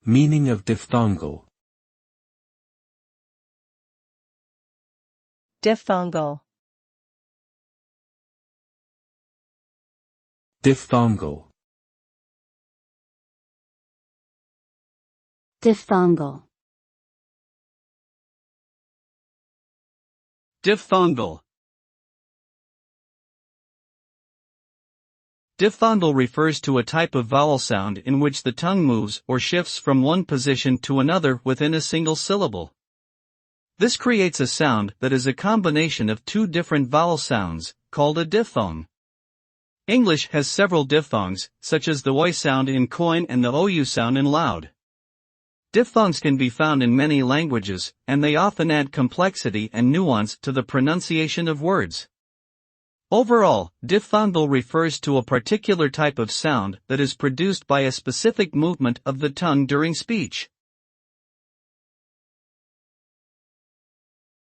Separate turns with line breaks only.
Meaning of diphthongal.
Diphthongal.
Diphthongal.
Diphthongal.
Diphthongal. Diphthongal refers to a type of vowel sound in which the tongue moves or shifts from one position to another within a single syllable. This creates a sound that is a combination of two different vowel sounds, called a diphthong. English has several diphthongs, such as the oi sound in coin and the ou sound in loud. Diphthongs can be found in many languages, and they often add complexity and nuance to the pronunciation of words. Overall, diphthongal refers to a particular type of sound that is produced by a specific movement of the tongue during speech.